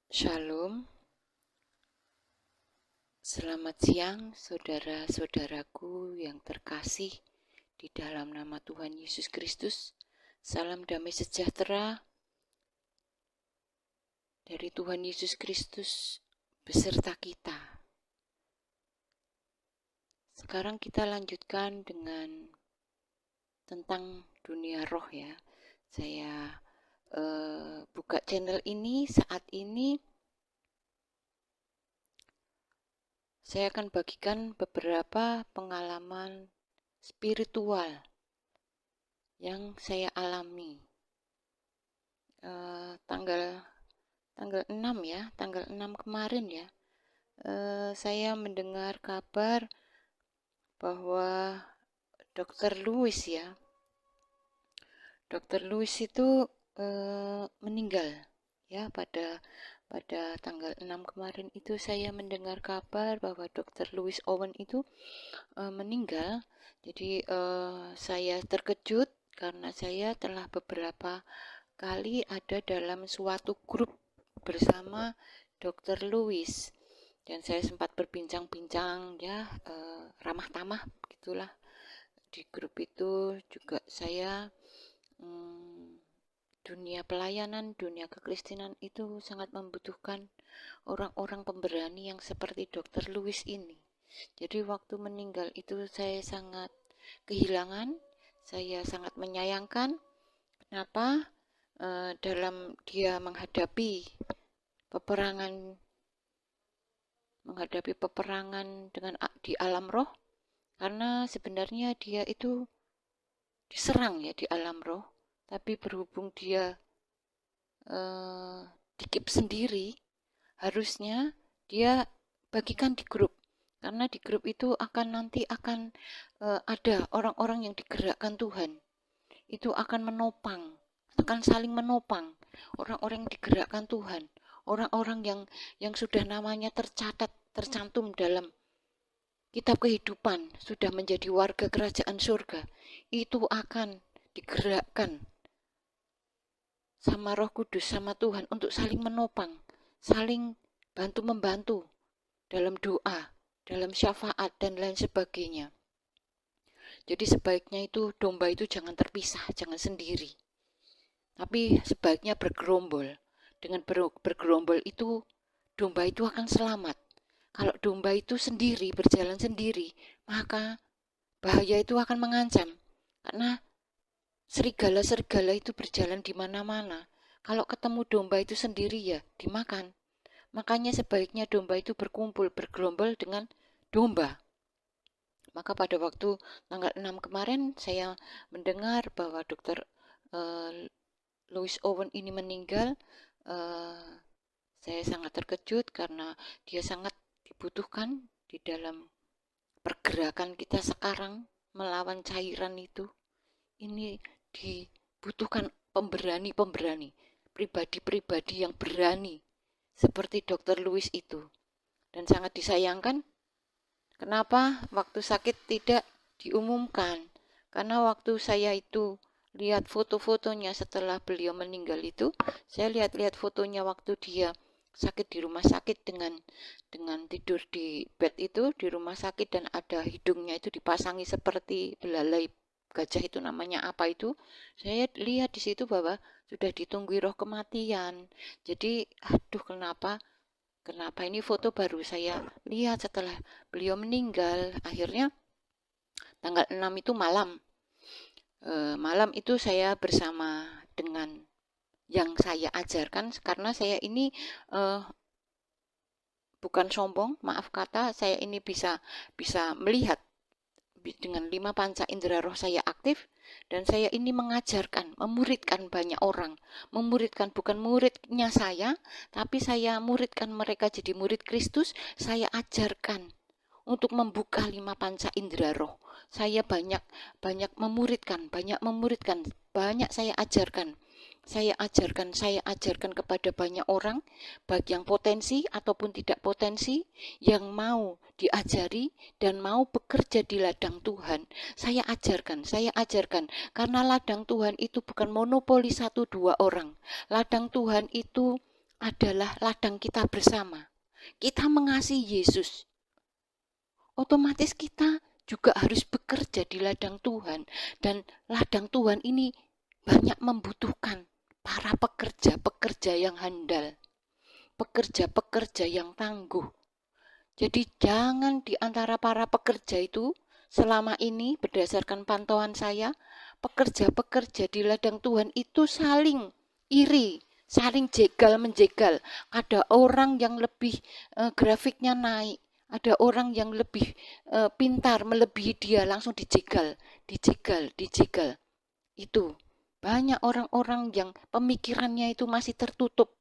Shalom, selamat siang saudara-saudaraku yang terkasih di dalam nama Tuhan Yesus Kristus. Salam damai sejahtera dari Tuhan Yesus Kristus beserta kita. Sekarang kita lanjutkan dengan tentang dunia roh ya. Saya buka channel ini saat ini. Saya akan bagikan beberapa pengalaman spiritual yang saya alami. Tanggal 6 ya, tanggal 6 kemarin ya, saya mendengar kabar bahwa Dr. Lewis ya, Dr. Lewis itu meninggal ya pada tanggal 6 kemarin itu saya mendengar kabar bahwa Dr. Lewis Owen itu meninggal. Jadi saya terkejut karena saya telah beberapa kali ada dalam suatu grup bersama Dr. Lewis dan saya sempat berbincang-bincang ya, ramah tamah gitulah di grup itu. Juga saya dunia pelayanan, dunia kekristenan itu sangat membutuhkan orang-orang pemberani yang seperti Dr. Lewis ini. Jadi waktu meninggal itu saya sangat kehilangan, saya sangat menyayangkan. Kenapa? Dalam dia menghadapi peperangan dengan di alam roh, karena sebenarnya dia itu diserang ya di alam roh, tapi berhubung dia dikip sendiri, harusnya dia bagikan di grup, karena di grup itu nanti akan ada orang-orang yang digerakkan Tuhan, itu akan menopang, akan saling menopang orang-orang yang digerakkan Tuhan, orang-orang yang sudah namanya tercantum dalam kitab kehidupan, sudah menjadi warga kerajaan surga, itu akan digerakkan sama Roh Kudus, sama Tuhan untuk saling menopang, saling bantu-membantu dalam doa, dalam syafaat dan lain sebagainya. Jadi sebaiknya itu domba itu jangan terpisah, jangan sendiri, tapi sebaiknya bergerombol. Dengan bergerombol itu domba itu akan selamat. Kalau domba itu sendiri, berjalan sendiri, maka bahaya itu akan mengancam, karena serigala-serigala itu berjalan di mana-mana. Kalau ketemu domba itu sendiri ya dimakan. Makanya sebaiknya domba itu berkumpul, bergerombol dengan domba. Maka pada waktu tanggal 6 kemarin saya mendengar bahwa Dr. Lewis Owen ini meninggal. Saya sangat terkejut karena dia sangat dibutuhkan di dalam pergerakan kita sekarang melawan cairan itu. Ini dibutuhkan pemberani-pemberani, pribadi-pribadi yang berani seperti Dr. Lewis itu. Dan sangat disayangkan kenapa waktu sakit tidak diumumkan. Karena waktu saya itu lihat foto-fotonya setelah beliau meninggal itu, saya lihat-lihat fotonya waktu dia sakit di rumah sakit dengan tidur di bed itu di rumah sakit, dan ada hidungnya itu dipasangi seperti belalai gajah, itu namanya apa itu. Saya lihat di situ bahwa sudah ditunggui roh kematian. Jadi aduh, kenapa ini foto baru saya lihat setelah beliau meninggal. Akhirnya tanggal 6 itu malam itu saya bersama dengan yang saya ajarkan, karena saya ini bukan sombong, maaf kata, saya ini bisa melihat dengan 5 panca indera roh saya aktif, dan saya ini mengajarkan, memuridkan banyak orang. Memuridkan bukan muridnya saya, tapi saya muridkan mereka jadi murid Kristus. Saya ajarkan untuk membuka 5 panca indera roh. Saya banyak memuridkan, banyak saya ajarkan. Saya ajarkan kepada banyak orang, baik yang potensi ataupun tidak potensi, yang mau diajari dan mau bekerja di ladang Tuhan. Saya ajarkan, karena ladang Tuhan itu bukan monopoli 1-2 orang. Ladang Tuhan itu adalah ladang kita bersama. Kita mengasihi Yesus, otomatis kita juga harus bekerja di ladang Tuhan. Dan ladang Tuhan ini banyak membutuhkan para pekerja-pekerja yang handal, pekerja-pekerja yang tangguh. Jadi jangan di antara para pekerja itu, selama ini berdasarkan pantauan saya, pekerja-pekerja di ladang Tuhan itu saling iri, saling jegal-menjegal. Ada orang yang lebih grafiknya naik, ada orang yang lebih pintar melebihi dia, langsung dijegal, dijegal, dijegal. Itu banyak orang-orang yang pemikirannya itu masih tertutup,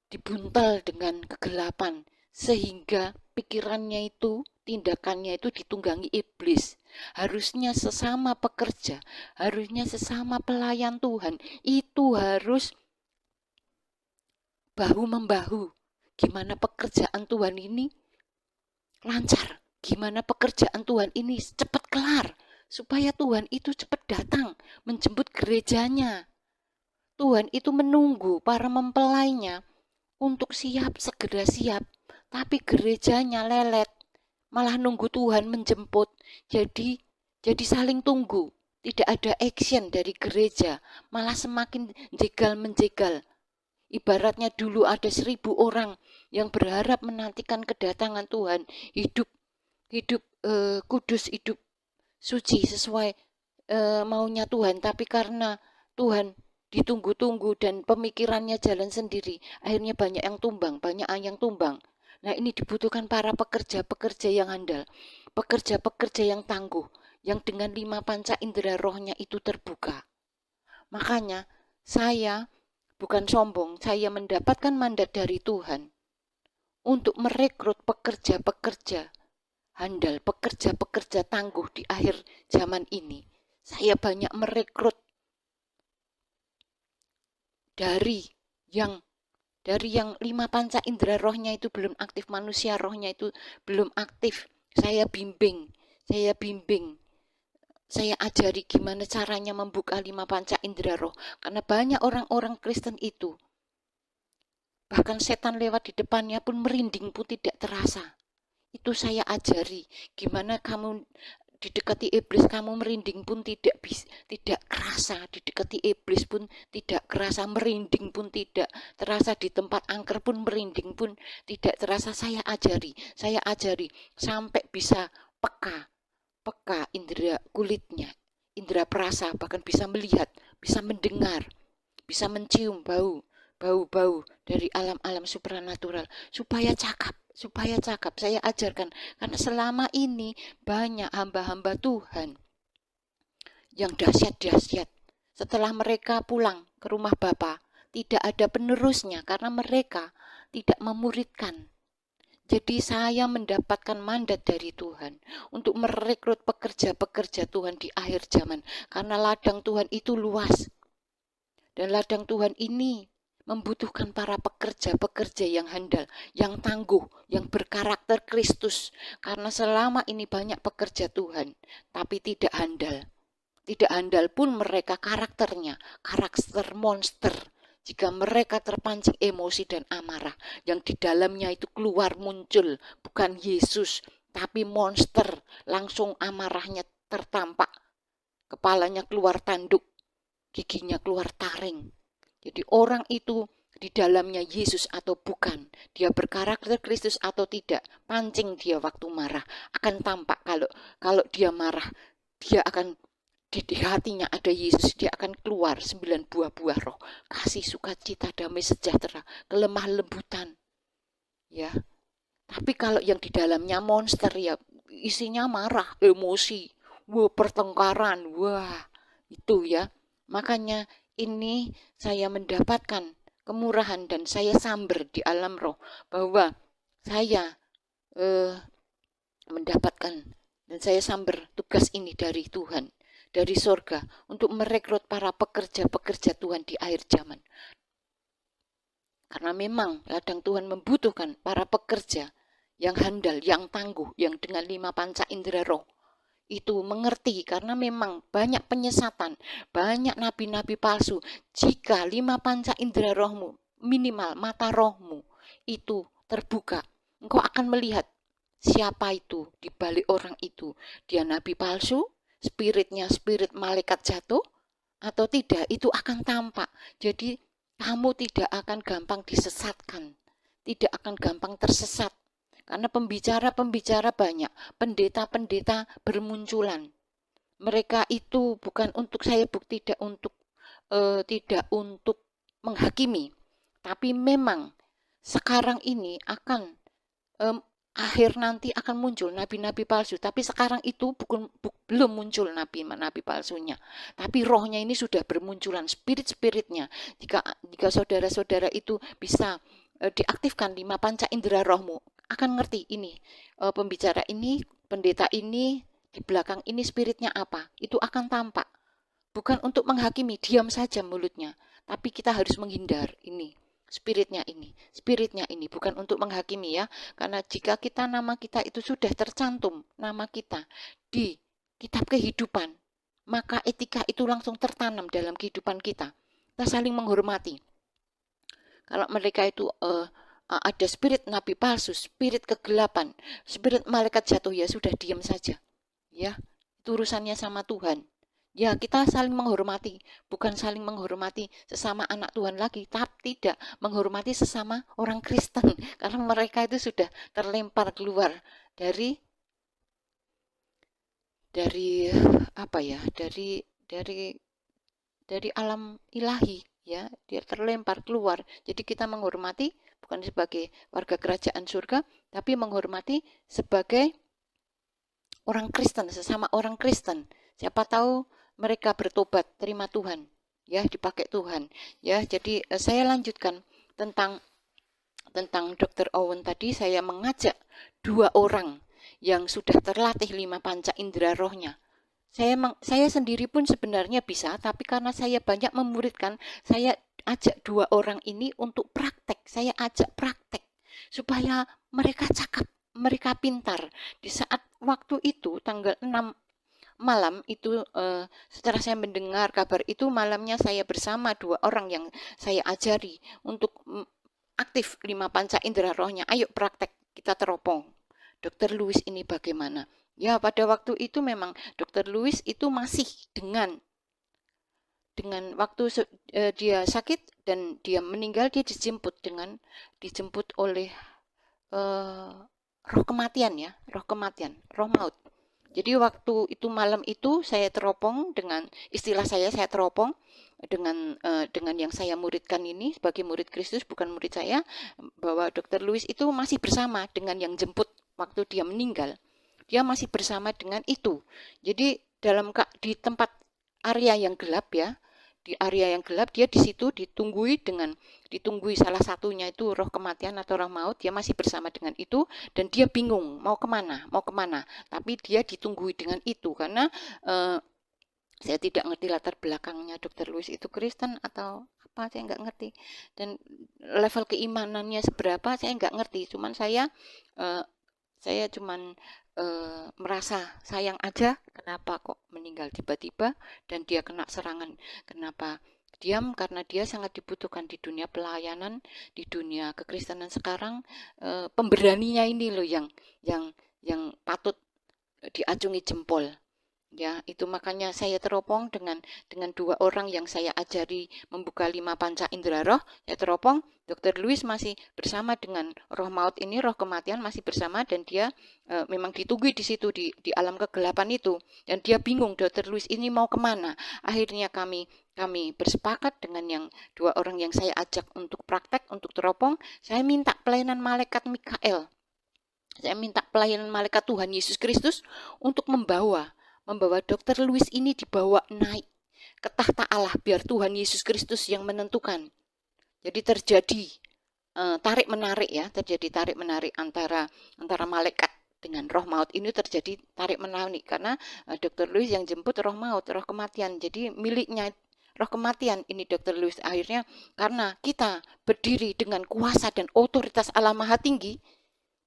dibuntal dengan kegelapan, sehingga pikirannya itu, tindakannya itu ditunggangi iblis. Harusnya sesama pekerja, harusnya sesama pelayan Tuhan itu harus bahu-membahu. Gimana pekerjaan Tuhan ini lancar, gimana pekerjaan Tuhan ini cepat kelar, supaya Tuhan itu cepat datang menjemput gerejanya. Tuhan itu menunggu para mempelainya untuk siap, segera siap, tapi gerejanya lelet, malah nunggu Tuhan menjemput. Jadi saling tunggu, tidak ada action dari gereja, malah semakin jegal-menjegal. Ibaratnya dulu ada 1.000 orang yang berharap menantikan kedatangan Tuhan, hidup kudus, hidup suci sesuai maunya Tuhan, tapi karena Tuhan ditunggu-tunggu dan pemikirannya jalan sendiri, akhirnya banyak yang tumbang, banyak yang tumbang. Nah, ini dibutuhkan para pekerja-pekerja yang handal, pekerja-pekerja yang tangguh, yang dengan 5 panca indera rohnya itu terbuka. Makanya saya bukan sombong, saya mendapatkan mandat dari Tuhan untuk merekrut pekerja-pekerja handal, pekerja-pekerja tangguh di akhir zaman ini. Saya banyak merekrut dari yang 5 panca indera rohnya itu belum aktif, manusia rohnya itu belum aktif. Saya bimbing, saya ajari gimana caranya membuka 5 panca indera roh. Karena banyak orang-orang Kristen itu, bahkan setan lewat di depannya pun merinding pun tidak terasa. Itu saya ajari, gimana kamu didekati iblis, kamu merinding pun tidak kerasa, didekati iblis pun tidak kerasa, merinding pun tidak terasa, di tempat angker pun merinding pun tidak terasa. Saya ajari sampai bisa peka indera kulitnya, indera perasa, bahkan bisa melihat, bisa mendengar, bisa mencium bau dari alam-alam supranatural, supaya cakap. Saya ajarkan, karena selama ini banyak hamba-hamba Tuhan yang dahsyat-dahsyat. Setelah mereka pulang ke rumah Bapa, tidak ada penerusnya karena mereka tidak memuridkan. Jadi saya mendapatkan mandat dari Tuhan untuk merekrut pekerja-pekerja Tuhan di akhir zaman, karena ladang Tuhan itu luas. Dan ladang Tuhan ini membutuhkan para pekerja-pekerja yang handal, yang tangguh, yang berkarakter Kristus. Karena selama ini banyak pekerja Tuhan, tapi tidak handal. Tidak handal pun mereka karakternya, karakter monster. Jika mereka terpancing emosi dan amarah, yang di dalamnya itu keluar muncul, bukan Yesus, tapi monster. Langsung amarahnya tertampak, kepalanya keluar tanduk, giginya keluar taring. Jadi orang itu di dalamnya Yesus atau bukan, dia berkarakter Kristus atau tidak, pancing dia waktu marah akan tampak. Kalau dia marah, dia akan di hatinya ada Yesus, dia akan keluar 9 buah roh, kasih, sukacita, damai, sejahtera, kelemah lembutan. Ya. Tapi kalau yang di dalamnya monster, ya isinya marah, emosi, pertengkaran, itu ya. Makanya ini saya mendapatkan kemurahan dan saya samber di alam roh bahwa saya mendapatkan dan saya samber tugas ini dari Tuhan, dari sorga, untuk merekrut para pekerja-pekerja Tuhan di akhir zaman. Karena memang ladang Tuhan membutuhkan para pekerja yang handal, yang tangguh, yang dengan 5 panca indera roh, itu mengerti, karena memang banyak penyesatan, banyak nabi-nabi palsu. Jika 5 panca indera rohmu, minimal mata rohmu itu terbuka, engkau akan melihat siapa itu di balik orang itu. Dia nabi palsu, spiritnya spirit malaikat jatuh atau tidak, itu akan tampak. Jadi kamu tidak akan gampang disesatkan, tidak akan gampang tersesat. Karena pembicara-pembicara banyak, pendeta-pendeta bermunculan. Mereka itu bukan untuk saya tidak untuk menghakimi, tapi memang sekarang ini akan akhir nanti akan muncul nabi-nabi palsu. Tapi sekarang itu belum muncul nabi palsunya, tapi rohnya ini sudah bermunculan, spirit-spiritnya. Jika saudara-saudara itu bisa diaktifkan 5 panca indera rohmu, akan ngerti ini pembicara ini, pendeta ini, di belakang ini spiritnya apa, itu akan tampak. Bukan untuk menghakimi, diam saja mulutnya, tapi kita harus menghindar ini spiritnya ini, bukan untuk menghakimi ya. Karena jika nama kita itu sudah tercantum nama kita di kitab kehidupan, maka etika itu langsung tertanam dalam kehidupan kita. Kita saling menghormati. Kalau mereka itu ada spirit nabi palsu, spirit kegelapan, spirit malaikat jatuh, ya sudah diam saja. Ya, itu urusannya sama Tuhan. Ya, kita saling menghormati, bukan saling menghormati sesama anak Tuhan lagi, tapi tidak menghormati sesama orang Kristen, karena mereka itu sudah terlempar keluar dari apa ya, dari alam ilahi. Ya, dia terlempar keluar. Jadi kita menghormati bukan sebagai warga kerajaan surga, tapi menghormati sebagai orang Kristen, sesama orang Kristen. Siapa tahu mereka bertobat, terima Tuhan, ya, dipakai Tuhan. Ya, jadi saya lanjutkan tentang Dr. Owen tadi. Saya mengajak 2 orang yang sudah terlatih 5 panca indera rohnya. Saya sendiri pun sebenarnya bisa, tapi karena saya banyak memuridkan, saya ajak 2 orang ini untuk praktek. Saya ajak praktek supaya mereka cakap, mereka pintar. Di saat waktu itu tanggal 6 malam itu, setelah saya mendengar kabar itu, malamnya saya bersama 2 orang yang saya ajari untuk aktif 5 panca indera rohnya. Ayo praktek, kita teropong. Dr. Lewis ini bagaimana? Ya, pada waktu itu memang Dr. Lewis itu masih dengan waktu dia sakit dan dia meninggal, dia dijemput oleh roh kematian, ya, roh maut. Jadi waktu itu malam itu saya teropong dengan istilah saya teropong dengan yang saya muridkan ini sebagai murid Kristus, bukan murid saya, bahwa Dr. Lewis itu masih bersama dengan yang jemput waktu dia meninggal. Dia masih bersama dengan itu. Jadi di tempat area yang gelap, ya, di area yang gelap, dia di situ ditunggui salah satunya itu roh kematian atau roh maut. Dia masih bersama dengan itu dan dia bingung mau kemana. Tapi dia ditunggui dengan itu karena saya tidak ngerti latar belakangnya Dr. Lewis itu Kristen atau apa, saya nggak ngerti, dan level keimanannya seberapa saya nggak ngerti. Cuman saya cuman merasa sayang aja, kenapa kok meninggal tiba-tiba dan dia kena serangan. Kenapa diam? Karena dia sangat dibutuhkan di dunia pelayanan, di dunia kekristenan sekarang. Pemberaninya ini loh yang patut diacungi jempol. Ya, itu makanya saya teropong dengan 2 orang yang saya ajari membuka 5 panca indera roh. Saya teropong, Dr. Lewis masih bersama dengan roh maut ini, roh kematian masih bersama, dan dia memang ditunggu di situ di alam kegelapan itu, dan dia bingung Dr. Lewis ini mau kemana. Akhirnya kami bersepakat dengan yang 2 orang yang saya ajak untuk praktek, untuk teropong. Saya minta pelayanan malaikat Mikael. Saya minta pelayanan malaikat Tuhan Yesus Kristus untuk membawa Dr. Lewis ini, dibawa naik ke tahta Allah, biar Tuhan Yesus Kristus yang menentukan. Jadi terjadi tarik menarik antara malaikat dengan roh maut ini, terjadi tarik menarik karena Dr. Lewis yang jemput roh maut, roh kematian. Jadi miliknya roh kematian ini Dr. Lewis. Akhirnya karena kita berdiri dengan kuasa dan otoritas Allah Maha Tinggi,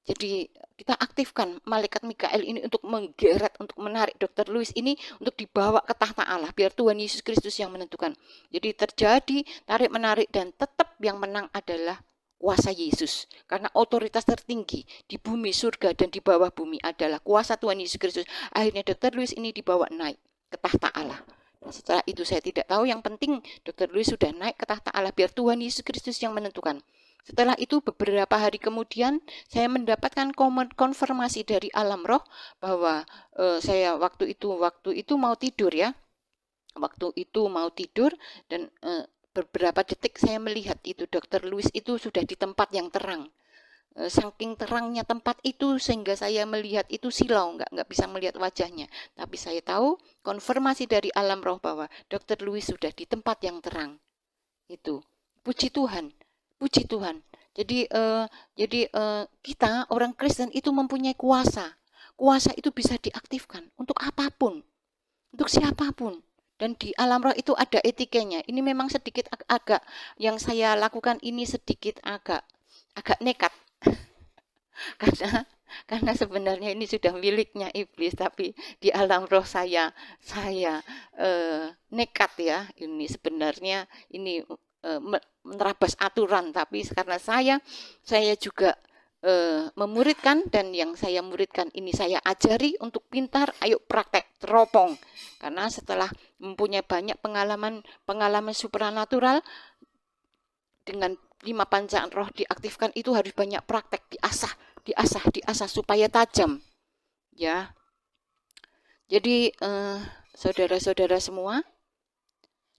Jadi kita aktifkan malaikat Mikael ini untuk menggeret, untuk menarik Dr. Lewis ini untuk dibawa ke tahta Allah, biar Tuhan Yesus Kristus yang menentukan. Jadi terjadi tarik-menarik dan tetap yang menang adalah kuasa Yesus. Karena otoritas tertinggi di bumi, surga, dan di bawah bumi adalah kuasa Tuhan Yesus Kristus. Akhirnya Dr. Lewis ini dibawa naik ke tahta Allah. Nah, setelah itu saya tidak tahu, yang penting Dr. Lewis sudah naik ke tahta Allah, biar Tuhan Yesus Kristus yang menentukan. Setelah itu beberapa hari kemudian saya mendapatkan konfirmasi dari alam roh bahwa saya waktu itu mau tidur ya. Waktu itu mau tidur dan beberapa detik saya melihat itu Dr. Lewis itu sudah di tempat yang terang. Saking terangnya tempat itu sehingga saya melihat itu silau, nggak bisa melihat wajahnya. Tapi saya tahu konfirmasi dari alam roh bahwa Dr. Lewis sudah di tempat yang terang. Itu. Puji Tuhan. Puji Tuhan. Jadi kita orang Kristen itu mempunyai kuasa. Kuasa itu bisa diaktifkan untuk apapun, untuk siapapun. Dan di alam roh itu ada etikanya. Ini memang sedikit agak yang saya lakukan ini sedikit agak nekat. karena sebenarnya ini sudah miliknya iblis, tapi di alam roh saya nekat ya. Ini sebenarnya ini menerabas aturan, tapi karena saya juga memuridkan, dan yang saya muridkan ini saya ajari untuk pintar, ayo praktek, teropong. Karena setelah mempunyai banyak pengalaman supranatural dengan 5 panca roh diaktifkan, itu harus banyak praktek, diasah supaya tajam ya. Jadi saudara-saudara semua,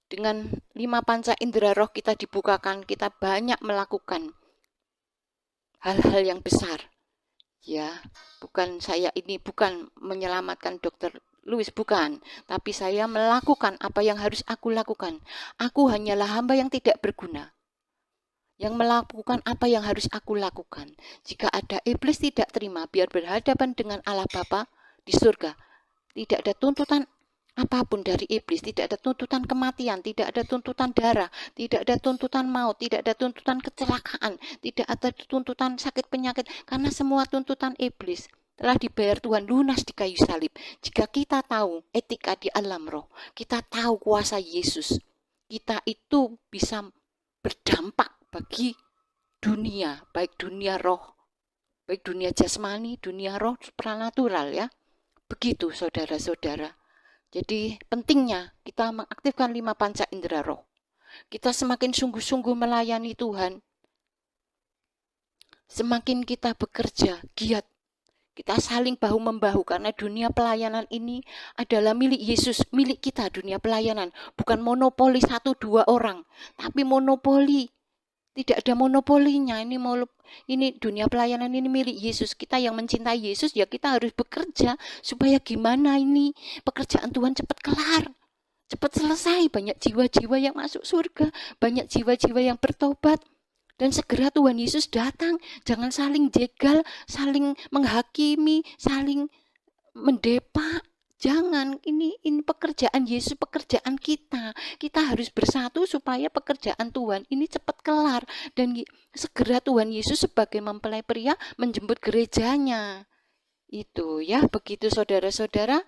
dengan 5 panca indera roh kita dibukakan, kita banyak melakukan hal-hal yang besar. Ya, saya ini bukan menyelamatkan Dr. Lewis, bukan. Tapi saya melakukan apa yang harus aku lakukan. Aku hanyalah hamba yang tidak berguna, yang melakukan apa yang harus aku lakukan. Jika ada iblis tidak terima, biar berhadapan dengan Allah Bapa di surga. Tidak ada tuntutan apapun dari iblis, tidak ada tuntutan kematian, tidak ada tuntutan darah, tidak ada tuntutan maut, tidak ada tuntutan kecelakaan, tidak ada tuntutan sakit penyakit, karena semua tuntutan iblis telah dibayar Tuhan lunas di kayu salib. Jika kita tahu etika di alam roh, kita tahu kuasa Yesus, kita itu bisa berdampak bagi dunia, baik dunia roh, baik dunia jasmani, dunia roh, supranatural ya. Begitu saudara-saudara. Jadi pentingnya kita mengaktifkan 5 panca indera roh. Kita semakin sungguh-sungguh melayani Tuhan, semakin kita bekerja giat. Kita saling bahu-membahu, karena dunia pelayanan ini adalah milik Yesus, milik kita. Dunia pelayanan bukan monopoli 1-2 orang, tapi monopoli. Tidak ada monopolinya. Ini dunia pelayanan ini milik Yesus. Kita yang mencintai Yesus, ya kita harus bekerja supaya gimana ini pekerjaan Tuhan cepat kelar, cepat selesai. Banyak jiwa-jiwa yang masuk surga, banyak jiwa-jiwa yang bertobat, dan segera Tuhan Yesus datang. Jangan saling jegal, saling menghakimi, saling mendepak. Jangan, ini pekerjaan Yesus, pekerjaan kita. Kita harus bersatu supaya pekerjaan Tuhan ini cepat kelar, dan segera Tuhan Yesus sebagai mempelai pria menjemput gerejanya. Itu ya, begitu saudara-saudara.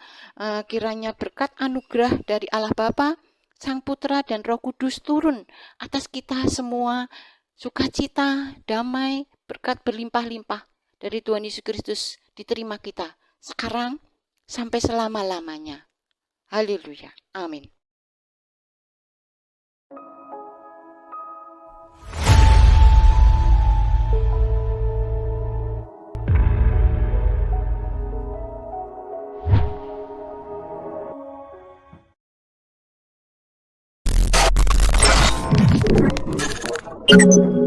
Kiranya berkat anugerah dari Allah Bapa, Sang Putra, dan Roh Kudus turun atas kita semua. Sukacita, damai, berkat berlimpah-limpah dari Tuhan Yesus Kristus diterima kita sekarang sampai selama-lamanya. Haleluya. Amin. Thank you.